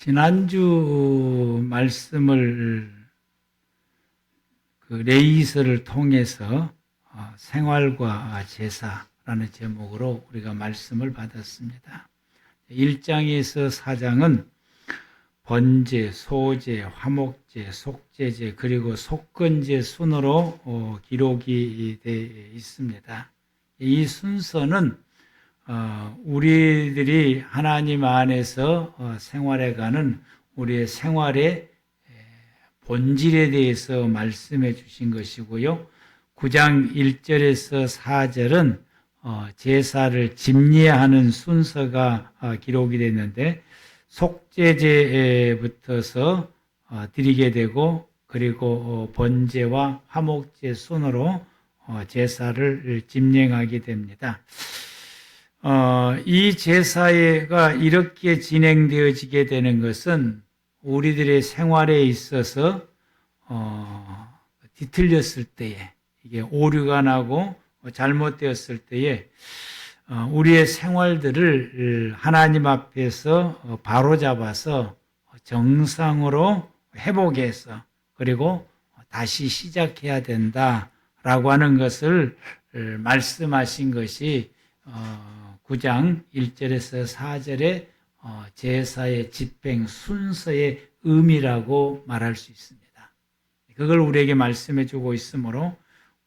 지난주 말씀을 레이서를 통해서 생활과 제사라는 제목으로 우리가 말씀을 받았습니다. 1장에서 4장은 번제, 소제, 화목제, 속제제 그리고 속건제 순으로 기록이 되어 있습니다. 이 순서는 우리들이 하나님 안에서 생활해가는 우리의 생활의 본질에 대해서 말씀해 주신 것이고요. 9장 1절에서 4절은 제사를 집례하는 순서가 기록이 됐는데 속제제부터서 드리게 되고 그리고 번제와 화목제 순으로 제사를 집례하게 됩니다. 이 제사가 이렇게 진행되어지게 되는 것은 우리들의 생활에 있어서 뒤틀렸을 때에 이게 오류가 나고 잘못되었을 때에 우리의 생활들을 하나님 앞에서 바로잡아서 정상으로 회복해서 그리고 다시 시작해야 된다라고 하는 것을 말씀하신 것이 9장 1절에서 4절의 제사의 집행 순서의 의미라고 말할 수 있습니다. 그걸 우리에게 말씀해 주고 있으므로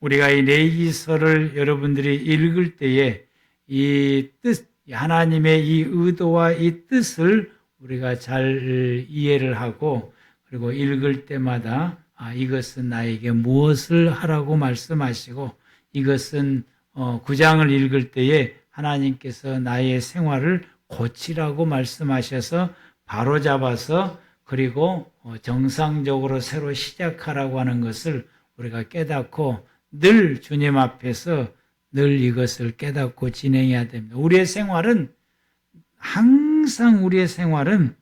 우리가 이 레위기서를 여러분들이 읽을 때에 이 뜻, 하나님의 이 의도와 이 뜻을 우리가 잘 이해를 하고 그리고 읽을 때마다 이것은 나에게 무엇을 하라고 말씀하시고 이것은 9장을 읽을 때에 하나님께서 나의 생활을 고치라고 말씀하셔서 바로잡아서 그리고 정상적으로 새로 시작하라고 하는 것을 우리가 깨닫고 늘 주님 앞에서 늘 이것을 깨닫고 진행해야 됩니다. 항상 우리의 생활은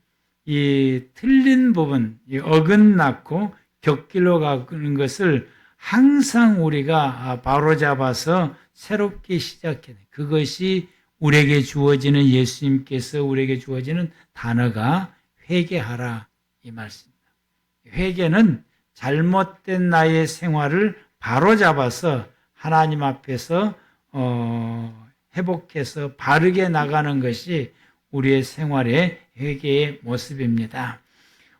이 틀린 부분, 이 어긋났고 곁길로 가는 것을 항상 우리가 바로잡아서 새롭게 시작해야 돼. 그것이 우리에게 주어지는 예수님께서 우리에게 주어지는 단어가 회개하라 이 말씀입니다. 회개는 잘못된 나의 생활을 바로잡아서 하나님 앞에서 회복해서 바르게 나가는 것이 우리의 생활의 회개의 모습입니다.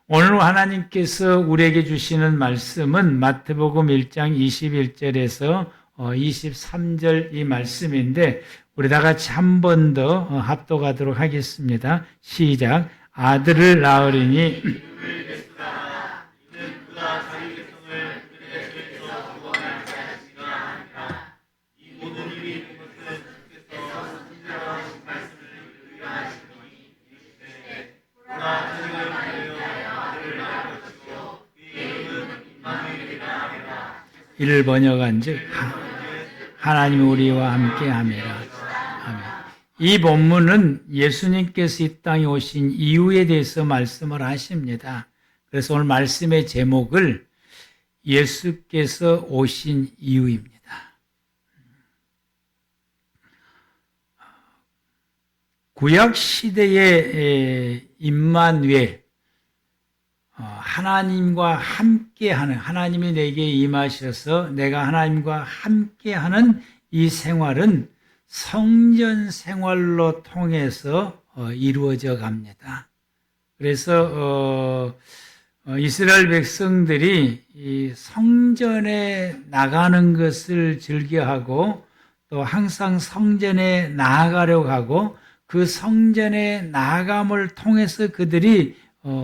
오늘 하나님께서 우리에게 주시는 말씀은 마태복음 1장 21절에서 23절 이 말씀인데 우리 다 같이 한 번 더 합독하도록 하겠습니다. 시작. 아들을 낳으리니 이를 번역한즉 하나님이 우리와 함께함이라. 아멘. 이 본문은 예수님께서 이 땅에 오신 이유에 대해서 말씀을 하십니다. 그래서 오늘 말씀의 제목을 예수께서 오신 이유입니다. 구약 시대의 임마누엘 하나님과 함께하는 하나님이 내게 임하셔서 내가 하나님과 함께하는 이 생활은 성전 생활로 통해서 이루어져 갑니다. 그래서 이스라엘 백성들이 이 성전에 나가는 것을 즐겨하고 또 항상 성전에 나아가려고 하고 그 성전에 나아감을 통해서 그들이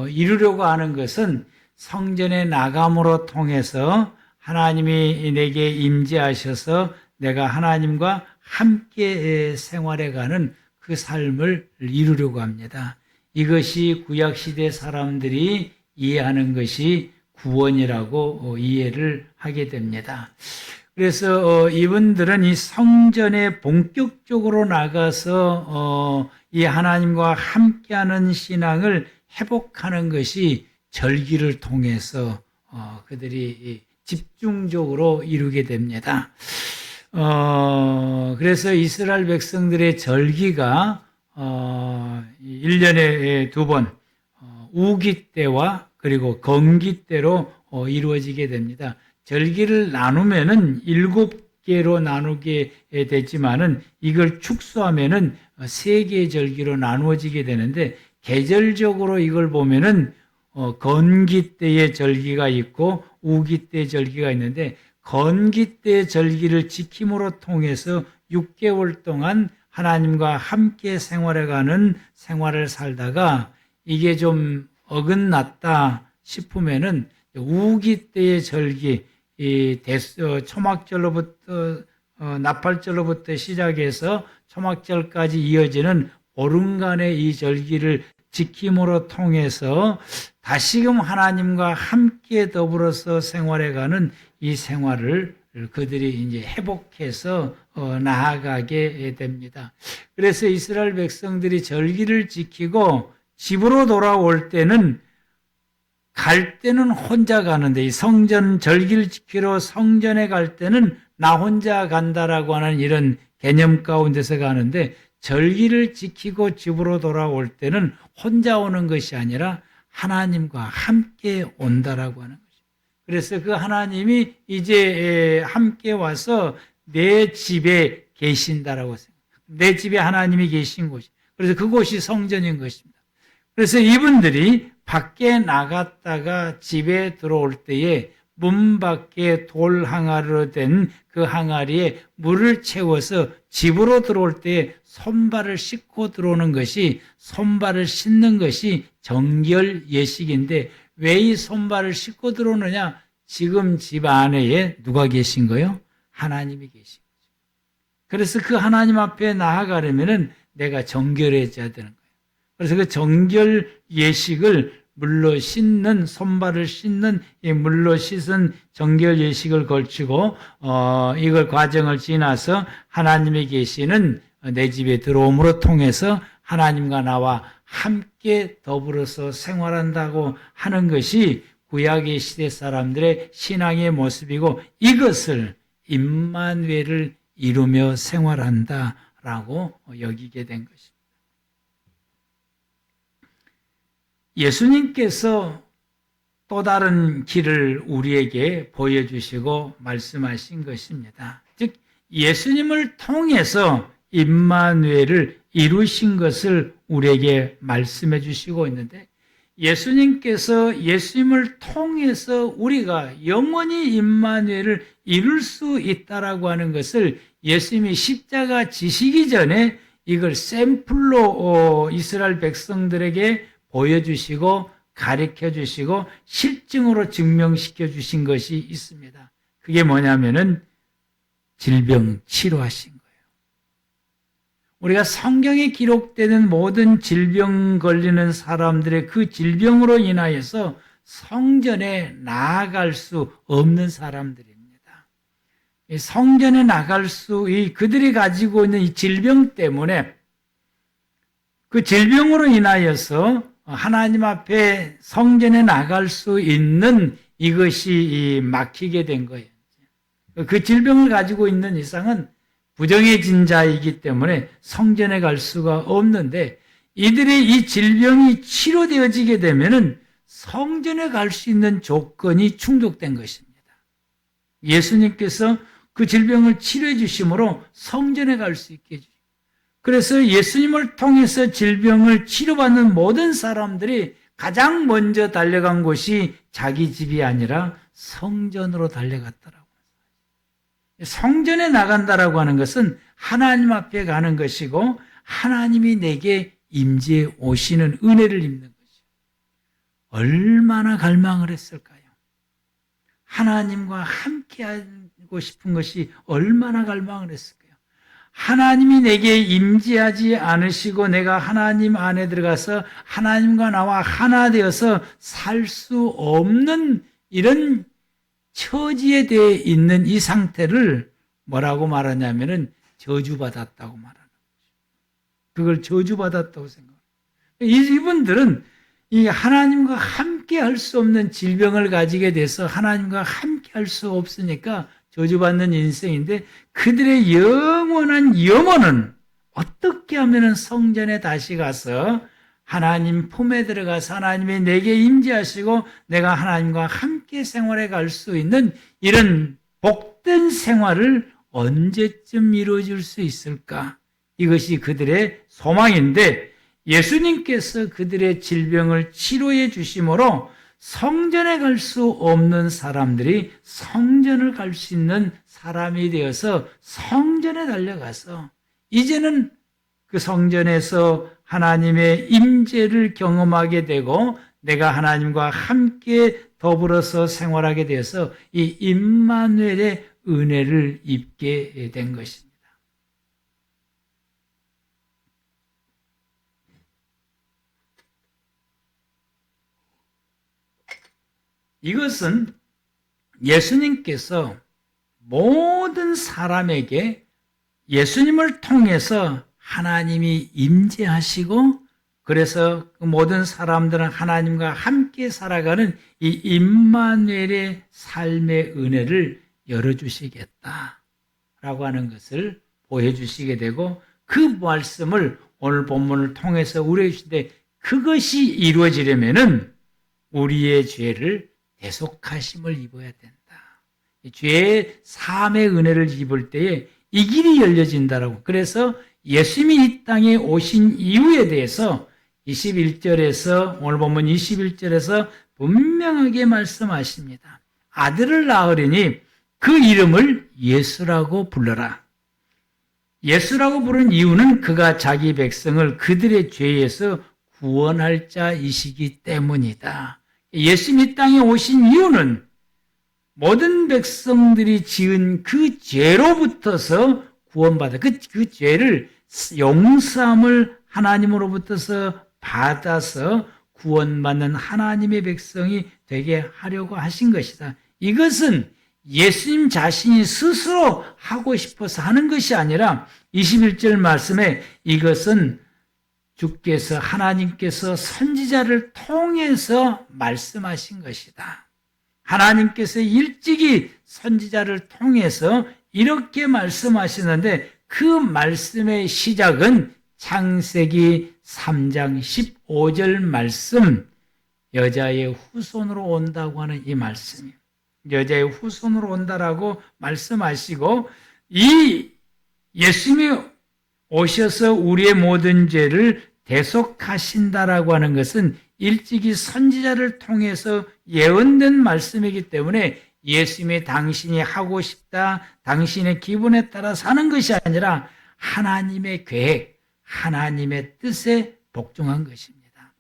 이루려고 하는 것은 성전에 나감으로 통해서 하나님이 내게 임재하셔서 내가 하나님과 함께 생활해가는 그 삶을 이루려고 합니다. 이것이 구약시대 사람들이 이해하는 것이 구원이라고 이해를 하게 됩니다. 그래서 이분들은 이 성전에 본격적으로 나가서 이 하나님과 함께하는 신앙을 회복하는 것이 절기를 통해서 그들이 집중적으로 이루게 됩니다. 그래서 이스라엘 백성들의 절기가 1년에 2번 우기 때와 그리고 건기 때로 이루어지게 됩니다. 절기를 나누면은 7개로 나누게 되지만은 이걸 축소하면은 3개의 절기로 나누어지게 되는데, 계절적으로 이걸 보면은 건기 때의 절기가 있고 우기 때의 절기가 있는데, 건기 때의 절기를 지킴으로 통해서 6개월 동안 하나님과 함께 생활해가는 생활을 살다가 이게 좀 어긋났다 싶으면은 우기 때의 절기, 초막절로부터 나팔절로부터 시작해서 초막절까지 이어지는 보름간의 이 절기를 지킴으로 통해서 다시금 하나님과 함께 더불어서 생활해가는 이 생활을 그들이 이제 회복해서 나아가게 됩니다. 그래서 이스라엘 백성들이 절기를 지키고 집으로 돌아올 때는, 갈 때는 혼자 가는데, 이 성전 절기를 지키러 성전에 갈 때는 나 혼자 간다라고 하는 이런 개념 가운데서 가는데, 절기를 지키고 집으로 돌아올 때는 혼자 오는 것이 아니라 하나님과 함께 온다라고 하는 것입니다. 그래서 그 하나님이 이제 함께 와서 내 집에 계신다라고 생각합니다. 내 집에 하나님이 계신 곳이, 그래서 그곳이 성전인 것입니다. 그래서 이분들이 밖에 나갔다가 집에 들어올 때에 문 밖에 돌 항아리로 된 그 항아리에 물을 채워서 집으로 들어올 때에 손발을 씻고 들어오는 것이, 손발을 씻는 것이 정결 예식인데, 왜 이 손발을 씻고 들어오느냐? 지금 집 안에 누가 계신 거요? 하나님이 계신 거죠. 그래서 그 하나님 앞에 나아가려면은 내가 정결해져야 되는 거예요. 그래서 그 정결 예식을, 물로 씻는, 손발을 씻는 이 물로 씻은 정결 예식을 걸치고 이걸 과정을 지나서 하나님이 계시는 내 집에 들어옴으로 통해서 하나님과 나와 함께 더불어서 생활한다고 하는 것이 구약의 시대 사람들의 신앙의 모습이고, 이것을 임마누엘을 이루며 생활한다라고 여기게 된 것입니다. 예수님께서 또 다른 길을 우리에게 보여주시고 말씀하신 것입니다. 즉, 예수님을 통해서 임마누엘을 이루신 것을 우리에게 말씀해 주시고 있는데, 예수님께서 예수님을 통해서 우리가 영원히 임마누엘을 이룰 수 있다라고 하는 것을 예수님이 십자가 지시기 전에 이걸 샘플로 이스라엘 백성들에게 보여주시고 가르쳐 주시고 실증으로 증명시켜 주신 것이 있습니다. 그게 뭐냐면은 질병 치료하신 거예요. 우리가 성경에 기록되는 모든 질병 걸리는 사람들의 그 질병으로 인하여서 성전에 나아갈 수 없는 사람들입니다. 성전에 나갈 그들이 가지고 있는 이 질병 때문에, 그 질병으로 인하여서 하나님 앞에 성전에 나갈 수 있는 이것이 막히게 된 거예요. 그 질병을 가지고 있는 이상은 부정해진 자이기 때문에 성전에 갈 수가 없는데, 이들의 이 질병이 치료되어지게 되면은 성전에 갈 수 있는 조건이 충족된 것입니다. 예수님께서 그 질병을 치료해 주심으로 성전에 갈 수 있게 해주십니다. 그래서 예수님을 통해서 질병을 치료받는 모든 사람들이 가장 먼저 달려간 곳이 자기 집이 아니라 성전으로 달려갔더라고요. 성전에 나간다라고 하는 것은 하나님 앞에 가는 것이고, 하나님이 내게 임재해 오시는 은혜를 입는 것이죠. 얼마나 갈망을 했을까요? 하나님과 함께하고 싶은 것이 얼마나 갈망을 했을까요? 하나님이 내게 임재하지 않으시고 내가 하나님 안에 들어가서 하나님과 나와 하나 되어서 살 수 없는 이런 처지에 대해 있는 이 상태를 뭐라고 말하냐면은 저주받았다고 말하는 거죠. 그걸 저주받았다고 생각합니다. 이분들은 이 하나님과 함께 할 수 없는 질병을 가지게 돼서 하나님과 함께 할 수 없으니까 저주받는 인생인데, 그들의 영원한 염원은 어떻게 하면 성전에 다시 가서 하나님 품에 들어가서 하나님이 내게 임재하시고 내가 하나님과 함께 생활해 갈 수 있는 이런 복된 생활을 언제쯤 이루어질 수 있을까? 이것이 그들의 소망인데 예수님께서 그들의 질병을 치료해 주심으로 성전에 갈 수 없는 사람들이 성전을 갈 수 있는 사람이 되어서 성전에 달려가서 이제는 그 성전에서 하나님의 임재를 경험하게 되고 내가 하나님과 함께 더불어서 생활하게 되어서 이 임마누엘의 은혜를 입게 된 것입니다. 이것은 예수님께서 모든 사람에게 예수님을 통해서 하나님이 임재하시고 그래서 모든 사람들은 하나님과 함께 살아가는 이 임마누엘의 삶의 은혜를 열어주시겠다라고 하는 것을 보여주시게 되고 그 말씀을 오늘 본문을 통해서 우리에게 주시되 그것이 이루어지려면은 우리의 죄를 대속하심을 입어야 된다. 죄의 사함의 은혜를 입을 때에 이 길이 열려진다라고. 그래서 예수님이 이 땅에 오신 이유에 대해서 21절에서 오늘 본문 21절에서 분명하게 말씀하십니다. 아들을 낳으리니 그 이름을 예수라고 불러라. 예수라고 부른 이유는 그가 자기 백성을 그들의 죄에서 구원할 자이시기 때문이다. 예수님이 이 땅에 오신 이유는 모든 백성들이 지은 그 죄로부터서 구원받아 그 죄를 용서함을 하나님으로부터서 받아서 구원받는 하나님의 백성이 되게 하려고 하신 것이다. 이것은 예수님 자신이 스스로 하고 싶어서 하는 것이 아니라 21절 말씀에 이것은 주께서 하나님께서 선지자를 통해서 말씀하신 것이다. 하나님께서 일찍이 선지자를 통해서 이렇게 말씀하시는데 그 말씀의 시작은 창세기 3장 15절 말씀, 여자의 후손으로 온다고 하는 이 말씀이에요. 여자의 후손으로 온다라고 말씀하시고 이 예수님이 오셔서 우리의 모든 죄를 대속하신다라고 하는 것은 일찍이 선지자를 통해서 예언된 말씀이기 때문에 예수님이 당신이 하고 싶다, 당신의 기분에 따라 사는 것이 아니라 하나님의 계획, 하나님의 뜻에 복종한 것입니다.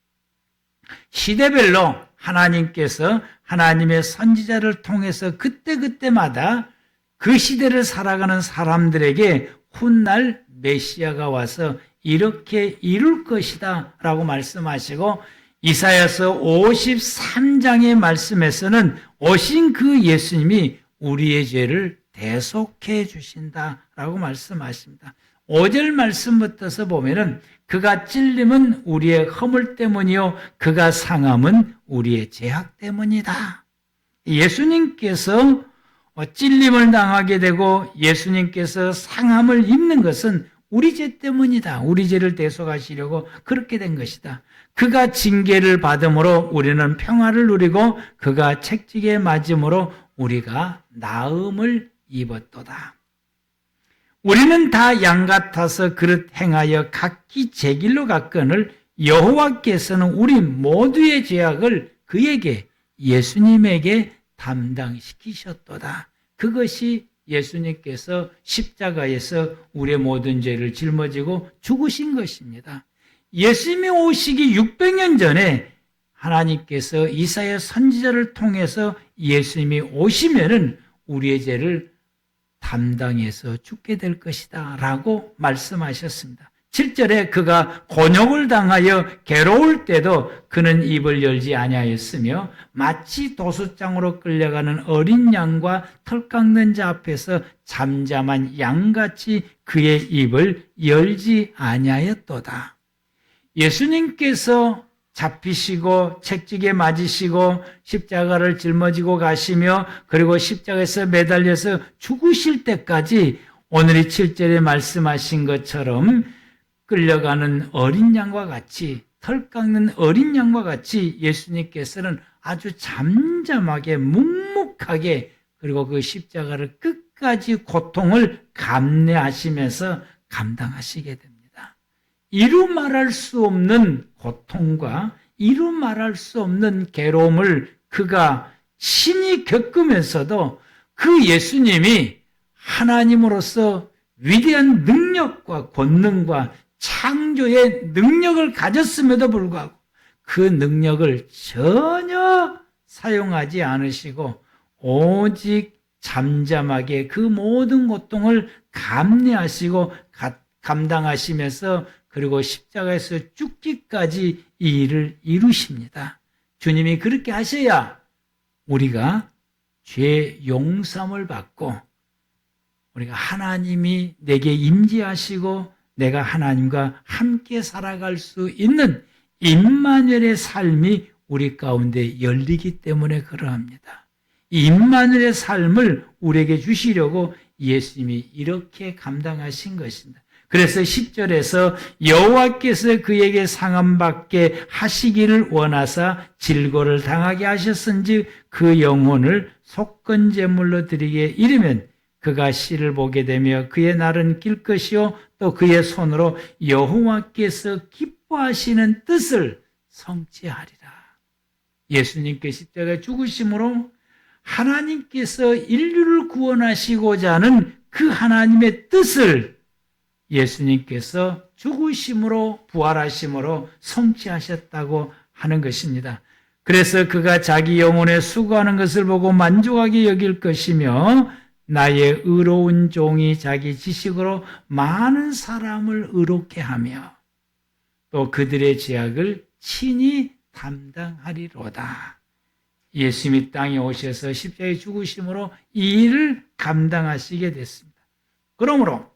시대별로 하나님께서 하나님의 선지자를 통해서 그때그때마다 그 시대를 살아가는 사람들에게 훗날 메시아가 와서 이렇게 이룰 것이다 라고 말씀하시고 이사야서 53장의 말씀에서는 오신 그 예수님이 우리의 죄를 대속해 주신다라고 말씀하십니다. 5절 말씀부터서 보면은 그가 찔림은 우리의 허물 때문이요 그가 상함은 우리의 죄악 때문이다. 예수님께서 찔림을 당하게 되고 예수님께서 상함을 입는 것은 우리 죄 때문이다. 우리 죄를 대속하시려고 그렇게 된 것이다. 그가 징계를 받음으로 우리는 평화를 누리고 그가 책찍에 맞음으로 우리가 나음을 입었도다. 우리는 다 양 같아서 그릇 행하여 각기 제 길로 갔거늘 여호와께서는 우리 모두의 죄악을 그에게 예수님에게 담당시키셨도다. 그것이 예수님께서 십자가에서 우리의 모든 죄를 짊어지고 죽으신 것입니다. 예수님이 오시기 600년 전에 하나님께서 이사야 선지자를 통해서 예수님이 오시면은 우리의 죄를 담당해서 죽게 될 것이다 라고 말씀하셨습니다. 7절에 그가 곤욕을 당하여 괴로울 때도 그는 입을 열지 아니하였으며 마치 도수장으로 끌려가는 어린 양과 털 깎는 자 앞에서 잠잠한 양같이 그의 입을 열지 아니하였도다. 예수님께서 잡히시고 채찍에 맞으시고 십자가를 짊어지고 가시며 그리고 십자가에서 매달려서 죽으실 때까지 오늘이 7절에 말씀하신 것처럼 끌려가는 어린 양과 같이 털 깎는 어린 양과 같이 예수님께서는 아주 잠잠하게 묵묵하게 그리고 그 십자가를 끝까지 고통을 감내하시면서 감당하시게 됩니다. 이루 말할 수 없는 고통과 이루 말할 수 없는 괴로움을 그가 신이 겪으면서도 그 예수님이 하나님으로서 위대한 능력과 권능과 창조의 능력을 가졌음에도 불구하고 그 능력을 전혀 사용하지 않으시고 오직 잠잠하게 그 모든 고통을 감내하시고 감당하시면서 그리고 십자가에서 죽기까지 이 일을 이루십니다. 주님이 그렇게 하셔야 우리가 죄 용서함을 받고 우리가 하나님이 내게 임재하시고 내가 하나님과 함께 살아갈 수 있는 임마누엘의 삶이 우리 가운데 열리기 때문에 그러합니다. 이 임마누엘의 삶을 우리에게 주시려고 예수님이 이렇게 감당하신 것입니다. 그래서 10절에서 여호와께서 그에게 상함받게 하시기를 원하사 질고를 당하게 하셨은즉 그 영혼을 속건제물로 드리게 이르면 그가 씨를 보게 되며 그의 날은 길 것이요 또 그의 손으로 여호와께서 기뻐하시는 뜻을 성취하리라. 예수님께 십자가에 죽으심으로 하나님께서 인류를 구원하시고자 하는 그 하나님의 뜻을 예수님께서 죽으심으로 부활하심으로 성취하셨다고 하는 것입니다. 그래서 그가 자기 영혼에 수고하는 것을 보고 만족하게 여길 것이며 나의 의로운 종이 자기 지식으로 많은 사람을 의롭게 하며 또 그들의 죄악을 친히 담당하리로다. 예수님이 땅에 오셔서 십자가에 죽으심으로 이 일을 감당하시게 됐습니다. 그러므로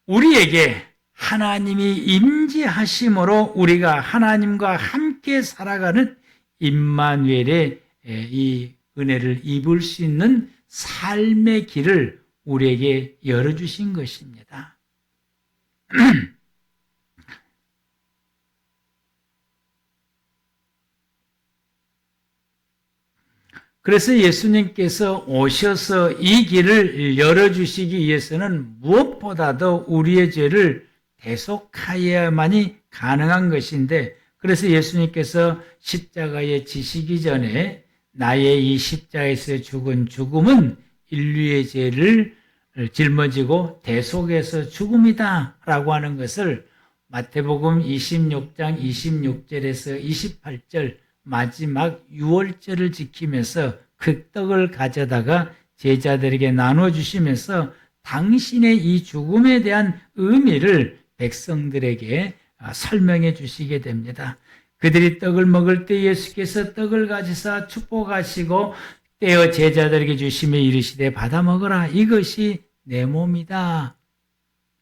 우리에게 하나님이 임재하심으로 우리가 하나님과 함께 살아가는 임마누엘의 이 은혜를 입을 수 있는 삶의 길을 우리에게 열어주신 것입니다. 그래서 예수님께서 오셔서 이 길을 열어주시기 위해서는 무엇보다도 우리의 죄를 대속하여야만이 가능한 것인데, 그래서 예수님께서 십자가에 지시기 전에 나의 이 십자가에서 죽은 죽음은 인류의 죄를 짊어지고 대속해서 죽음이다 라고 하는 것을 마태복음 26장 26절에서 28절 마지막 유월절을 지키면서 그 떡을 가져다가 제자들에게 나눠주시면서 당신의 이 죽음에 대한 의미를 백성들에게 설명해 주시게 됩니다. 그들이 떡을 먹을 때 예수께서 떡을 가지사 축복하시고 떼어 제자들에게 주시며 이르시되 받아 먹어라 이것이 내 몸이다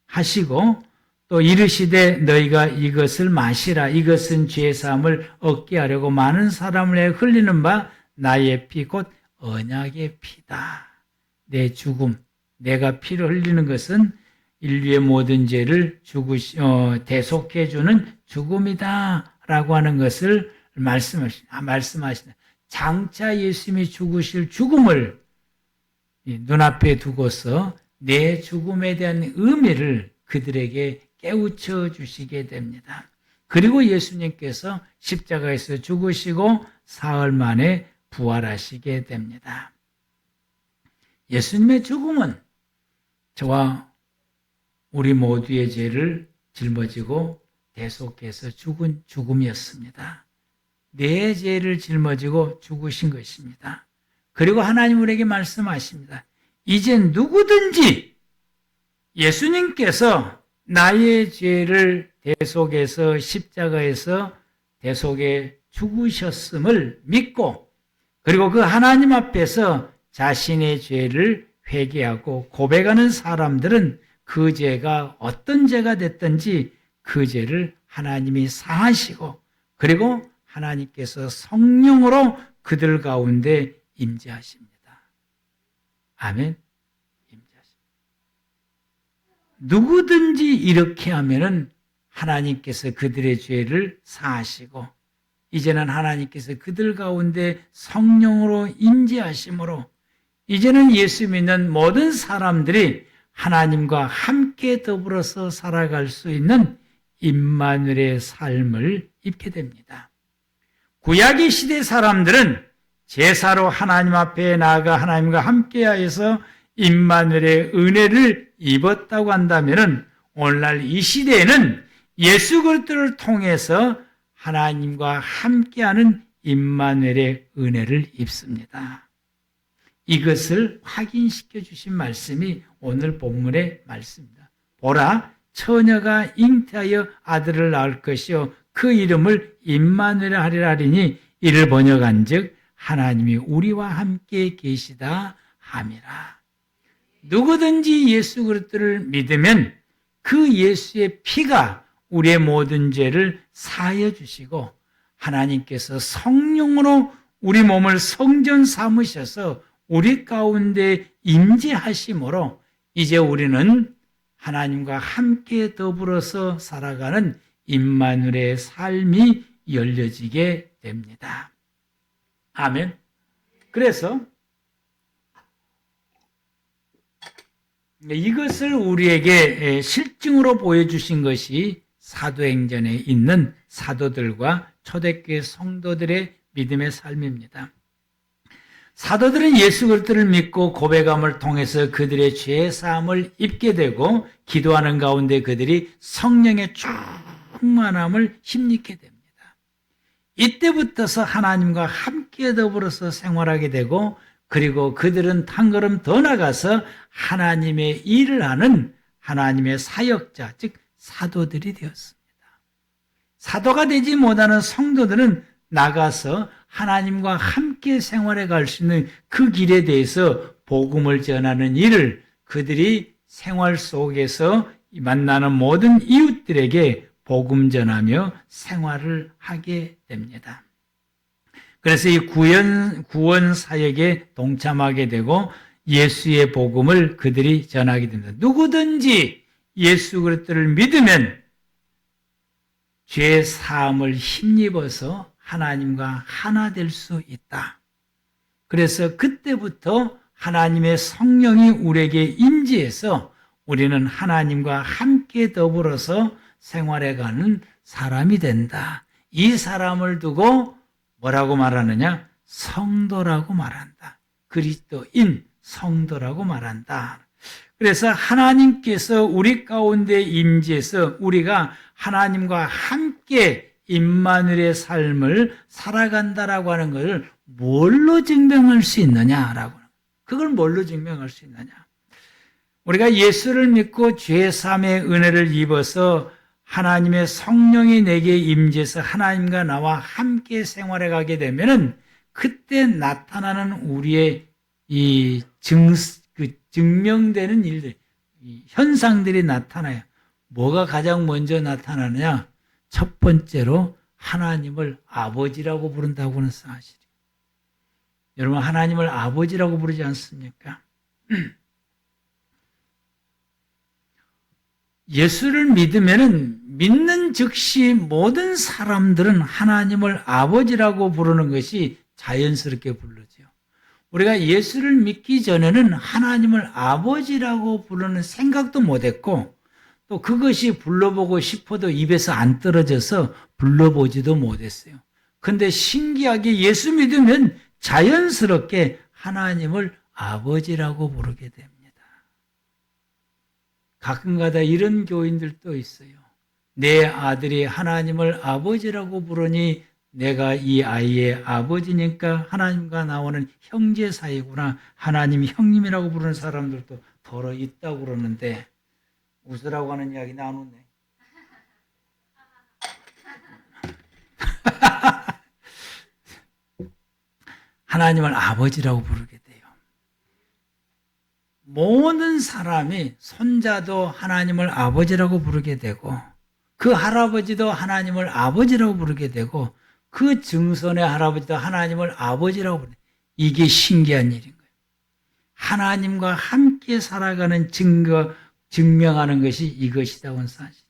하시고 또 이르시되 너희가 이것을 마시라 이것은 죄 사함을 얻게 하려고 많은 사람을 위해 흘리는 바 나의 피 곧 언약의 피다. 내 죽음, 내가 피를 흘리는 것은 인류의 모든 죄를 대속해 주는 죽음이다 라고 하는 것을 말씀하시다. 장차 예수님이 죽으실 죽음을 눈앞에 두고서 내 죽음에 대한 의미를 그들에게 깨우쳐 주시게 됩니다. 그리고 예수님께서 십자가에서 죽으시고 사흘 만에 부활하시게 됩니다. 예수님의 죽음은 저와 우리 모두의 죄를 짊어지고 대속해서 죽은 죽음이었습니다. 내 죄를 짊어지고 죽으신 것입니다. 그리고 하나님 우리에게 말씀하십니다. 이제 누구든지 예수님께서 나의 죄를 대속해서 십자가에서 대속해 죽으셨음을 믿고 그리고 그 하나님 앞에서 자신의 죄를 회개하고 고백하는 사람들은 그 죄가 어떤 죄가 됐든지 그 죄를 하나님이 사하시고 그리고 하나님께서 성령으로 그들 가운데 임재하십니다. 아멘. 임재하십니다. 누구든지 이렇게 하면은 하나님께서 그들의 죄를 사하시고 이제는 하나님께서 그들 가운데 성령으로 임재하심으로 이제는 예수 믿는 모든 사람들이 하나님과 함께 더불어서 살아갈 수 있는 임마누엘의 삶을 입게 됩니다. 구약의 시대 사람들은 제사로 하나님 앞에 나아가 하나님과 함께하여서 임마누엘의 은혜를 입었다고 한다면 오늘날 이 시대에는 예수 그리스도를 통해서 하나님과 함께하는 임마누엘의 은혜를 입습니다. 이것을 확인시켜 주신 말씀이 오늘 본문의 말씀입니다. 보라, 처녀가 잉태하여 아들을 낳을 것이요 그 이름을 임마누엘 하리라 하리니 이를 번역한즉 하나님이 우리와 함께 계시다 함이라. 누구든지 예수 그리스도를 믿으면 그 예수의 피가 우리의 모든 죄를 사하여 주시고 하나님께서 성령으로 우리 몸을 성전 삼으셔서 우리 가운데 임재하심으로 이제 우리는 하나님과 함께 더불어서 살아가는 임마누엘의 삶이 열려지게 됩니다. 아멘. 그래서 이것을 우리에게 실증으로 보여주신 것이 사도행전에 있는 사도들과 초대교회 성도들의 믿음의 삶입니다. 사도들은 예수 그리스도를 믿고 고백함을 통해서 그들의 죄 사함을 입게 되고 기도하는 가운데 그들이 성령의 충만함을 힘입게 됩니다. 이때부터서 하나님과 함께 더불어서 생활하게 되고 그리고 그들은 한 걸음 더 나가서 하나님의 일을 하는 하나님의 사역자, 즉 사도들이 되었습니다. 사도가 되지 못하는 성도들은 나가서 하나님과 함께 생활해 갈 수 있는 그 길에 대해서 복음을 전하는 일을 그들이 생활 속에서 만나는 모든 이웃들에게 복음 전하며 생활을 하게 됩니다. 그래서 이 구원 사역에 동참하게 되고 예수의 복음을 그들이 전하게 됩니다. 누구든지 예수 그리스도를 믿으면 죄 사함을 힘입어서 하나님과 하나 될 수 있다. 그래서 그때부터 하나님의 성령이 우리에게 임재해서 우리는 하나님과 함께 더불어서 생활해가는 사람이 된다. 이 사람을 두고 뭐라고 말하느냐? 성도라고 말한다. 그리스도인 성도라고 말한다. 그래서 하나님께서 우리 가운데 임재해서 우리가 하나님과 함께 임마누엘의 삶을 살아간다라고 하는 것을 뭘로 증명할 수 있느냐라고. 그걸 뭘로 증명할 수 있느냐? 우리가 예수를 믿고 죄 사함의 은혜를 입어서 하나님의 성령이 내게 임재해서 하나님과 나와 함께 생활해 가게 되면은 그때 나타나는 우리의 이 증명되는 일들, 현상들이 나타나요. 뭐가 가장 먼저 나타나느냐? 첫 번째로 하나님을 아버지라고 부른다고 하는 사실이에요. 여러분, 하나님을 아버지라고 부르지 않습니까? 예수를 믿으면은 믿는 즉시 모든 사람들은 하나님을 아버지라고 부르는 것이 자연스럽게 부르죠. 우리가 예수를 믿기 전에는 하나님을 아버지라고 부르는 생각도 못했고 또 그것이 불러보고 싶어도 입에서 안 떨어져서 불러보지도 못했어요. 그런데 신기하게 예수 믿으면 자연스럽게 하나님을 아버지라고 부르게 됩니다. 가끔가다 이런 교인들도 있어요. 내 아들이 하나님을 아버지라고 부르니 내가 이 아이의 아버지니까 하나님과 나오는 형제 사이구나. 하나님 형님이라고 부르는 사람들도 더러 있다고 그러는데 웃으라고 하는 이야기 나누네. 하나님을 아버지라고 부르게 돼요. 모든 사람이 손자도 하나님을 아버지라고 부르게 되고 그 할아버지도 하나님을 아버지라고 부르게 되고 그 증손의 할아버지도 하나님을 아버지라고 부르게 돼요. 이게 신기한 일인 거예요. 하나님과 함께 살아가는 증명하는 것이 이것이다고 하는 사실.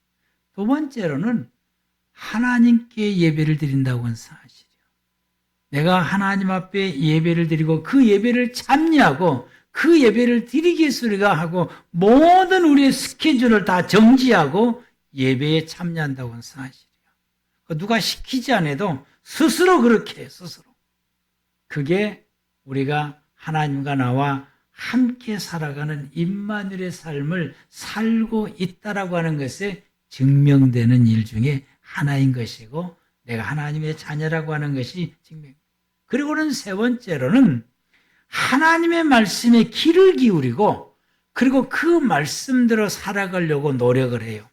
두 번째로는 하나님께 예배를 드린다고 하는 사실이요. 내가 하나님 앞에 예배를 드리고 그 예배를 참여하고 그 예배를 드리기 위해서 우리가 하고 모든 우리의 스케줄을 다 정지하고 예배에 참여한다고 하는 사실이요. 누가 시키지 않아도 스스로 그렇게 해요. 스스로. 그게 우리가 하나님과 나와 함께 살아가는 임마누엘의 삶을 살고 있다라고 하는 것에 증명되는 일 중에 하나인 것이고 내가 하나님의 자녀라고 하는 것이 증명입니다. 그리고는 세 번째로는 하나님의 말씀에 귀를 기울이고 그리고 그 말씀대로 살아가려고 노력을 해요.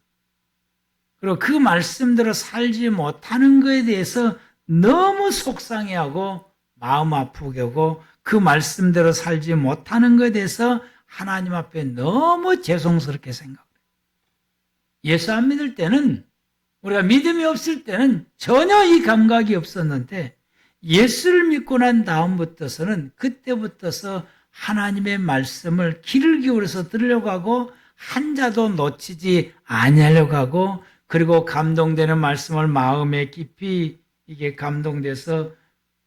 그리고 그 말씀대로 살지 못하는 것에 대해서 너무 속상해하고 마음 아프게 하고 그 말씀대로 살지 못하는 것에 대해서 하나님 앞에 너무 죄송스럽게 생각해요. 예수 안 믿을 때는 우리가 믿음이 없을 때는 전혀 이 감각이 없었는데 예수를 믿고 난 다음부터서는 그때부터서 하나님의 말씀을 귀를 기울여서 들으려고 하고 한 자도 놓치지 아니하려고 하고 그리고 감동되는 말씀을 마음에 깊이 이게 감동돼서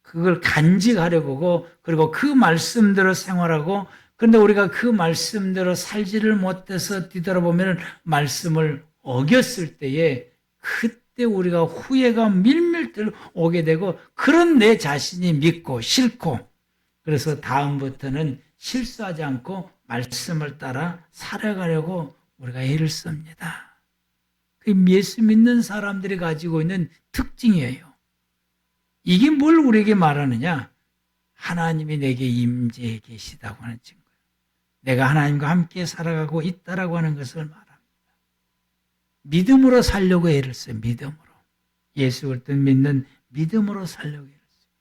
그걸 간직하려고 하고 그리고 그 말씀대로 생활하고 그런데 우리가 그 말씀대로 살지를 못해서 뒤돌아보면 말씀을 어겼을 때에 그때 우리가 후회가 밀밀 오게 되고 그런 내 자신이 믿고 싫고 그래서 다음부터는 실수하지 않고 말씀을 따라 살아가려고 우리가 애를 씁니다. 그 예수 믿는 사람들이 가지고 있는 특징이에요. 이게 뭘 우리에게 말하느냐? 하나님이 내게 임재해 계시다고 하는 증거예요. 내가 하나님과 함께 살아가고 있다라고 하는 것을 말합니다. 믿음으로 살려고 애를 써요. 믿음으로. 예수 그리스도를 믿는 믿음으로 살려고 애를 써요.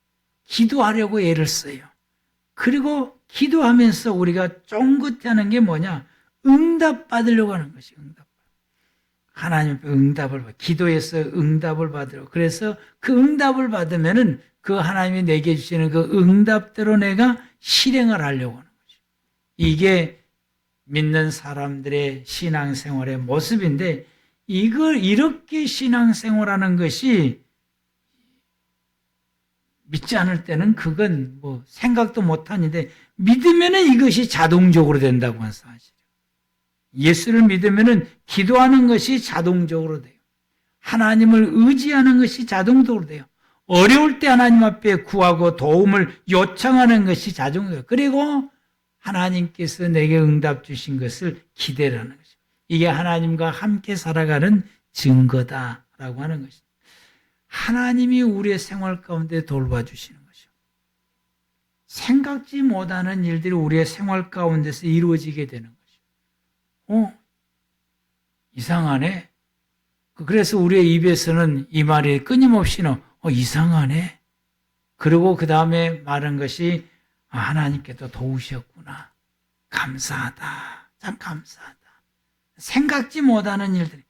기도하려고 애를 써요. 그리고 기도하면서 우리가 쫑긋하는 게 뭐냐? 응답 받으려고 하는 것이 응답. 하나님 앞에 응답을 받아. 기도해서 응답을 받으려고. 그래서 그 응답을 받으면은 그 하나님이 내게 주시는 그 응답대로 내가 실행을 하려고 하는 거죠. 이게 믿는 사람들의 신앙생활의 모습인데 이걸 이렇게 신앙생활하는 것이 믿지 않을 때는 그건 뭐 생각도 못하는데 믿으면은 이것이 자동적으로 된다고 하는 사실. 예수를 믿으면은 기도하는 것이 자동적으로 돼요. 하나님을 의지하는 것이 자동적으로 돼요. 어려울 때 하나님 앞에 구하고 도움을 요청하는 것이 자동적으로 돼요. 그리고 하나님께서 내게 응답 주신 것을 기대를 하는 것이죠. 이게 하나님과 함께 살아가는 증거다라고 하는 것입니다. 하나님이 우리의 생활 가운데 돌봐주시는 것이죠. 생각지 못하는 일들이 우리의 생활 가운데서 이루어지게 되는 것이죠. 이상하네. 그래서 우리의 입에서는 이 말이 끊임없이 이상하네. 그리고 그 다음에 말한 것이 하나님께서 도우셨구나. 감사하다. 참 감사하다. 생각지 못하는 일들이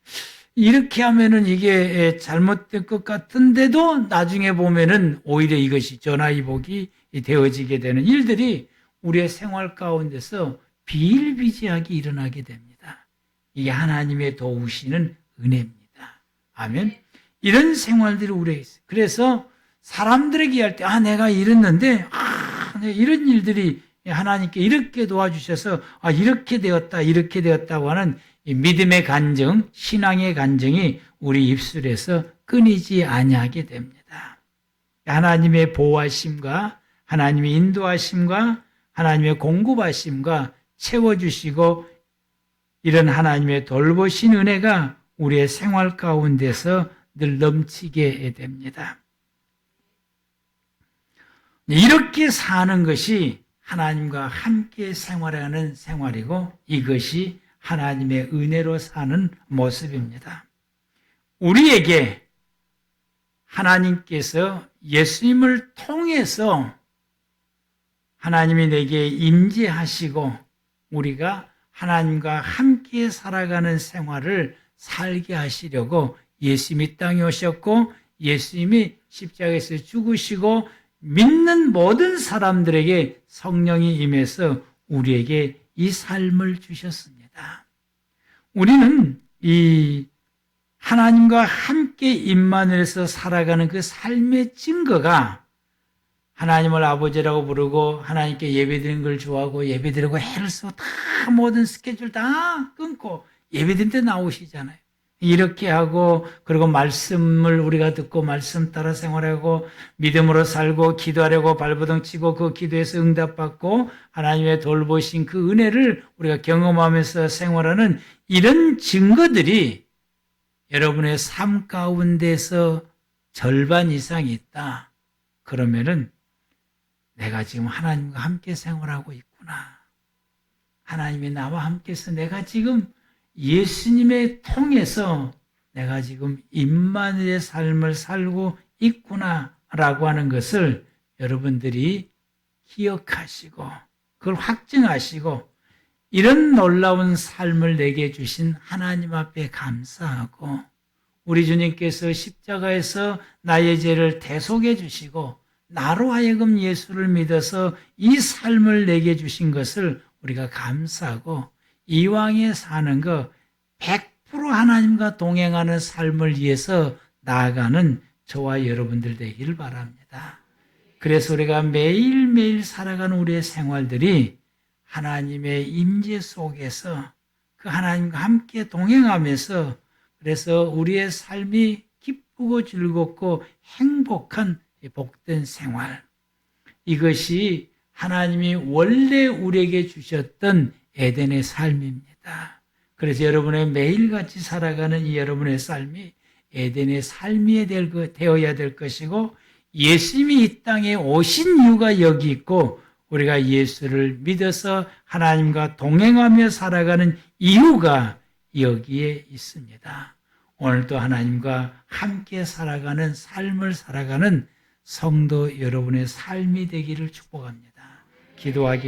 이렇게 하면은 이게 잘못될 것 같은데도 나중에 보면은 오히려 이것이 전화위복이 되어지게 되는 일들이 우리의 생활 가운데서 비일비재하게 일어나게 됩니다. 이게 하나님의 도우시는 은혜입니다. 아멘. 이런 생활들이 우리에게 있어요. 그래서 사람들에게 할 때 내가 이랬는데 이런 일들이 하나님께 이렇게 도와주셔서 이렇게 되었다고 하는 이 믿음의 간증, 신앙의 간증이 우리 입술에서 끊이지 아니하게 됩니다. 하나님의 보호하심과 하나님의 인도하심과 하나님의 공급하심과 채워주시고 이런 하나님의 돌보신 은혜가 우리의 생활 가운데서 늘 넘치게 됩니다. 이렇게 사는 것이 하나님과 함께 생활하는 생활이고 이것이 하나님의 은혜로 사는 모습입니다. 우리에게 하나님께서 예수님을 통해서 하나님이 내게 임재하시고 우리가 하나님과 함께 살아가는 생활을 살게 하시려고 예수님이 땅에 오셨고 예수님이 십자가에서 죽으시고 믿는 모든 사람들에게 성령이 임해서 우리에게 이 삶을 주셨습니다. 우리는 이 하나님과 함께 임마누엘에서 살아가는 그 삶의 증거가 하나님을 아버지라고 부르고 하나님께 예배드리는 걸 좋아하고 예배드리고 애를 쓰고 다 모든 스케줄 다 끊고 예배드릴 때 나오시잖아요. 이렇게 하고 그리고 말씀을 우리가 듣고 말씀 따라 생활하고 믿음으로 살고 기도하려고 발버둥 치고 그 기도에서 응답받고 하나님의 돌보신 그 은혜를 우리가 경험하면서 생활하는 이런 증거들이 여러분의 삶 가운데서 절반 이상이 있다. 그러면은 내가 지금 하나님과 함께 생활하고 있구나. 하나님이 나와 함께해서 내가 지금 예수님의 통해서 내가 지금 임마누엘의 삶을 살고 있구나라고 하는 것을 여러분들이 기억하시고 그걸 확증하시고 이런 놀라운 삶을 내게 주신 하나님 앞에 감사하고 우리 주님께서 십자가에서 나의 죄를 대속해 주시고 나로 하여금 예수를 믿어서 이 삶을 내게 주신 것을 우리가 감사하고 이왕에 사는 거 100% 하나님과 동행하는 삶을 위해서 나아가는 저와 여러분들 되기를 바랍니다. 그래서 우리가 매일매일 살아가는 우리의 생활들이 하나님의 임재 속에서 그 하나님과 함께 동행하면서 그래서 우리의 삶이 기쁘고 즐겁고 행복한 복된 생활, 이것이 하나님이 원래 우리에게 주셨던 에덴의 삶입니다. 그래서 여러분의 매일같이 살아가는 이 여러분의 삶이 에덴의 삶이 되어야 될 것이고 예수님이 이 땅에 오신 이유가 여기 있고 우리가 예수를 믿어서 하나님과 동행하며 살아가는 이유가 여기에 있습니다. 오늘도 하나님과 함께 살아가는 삶을 살아가는 성도 여러분의 삶이 되기를 축복합니다. 기도하기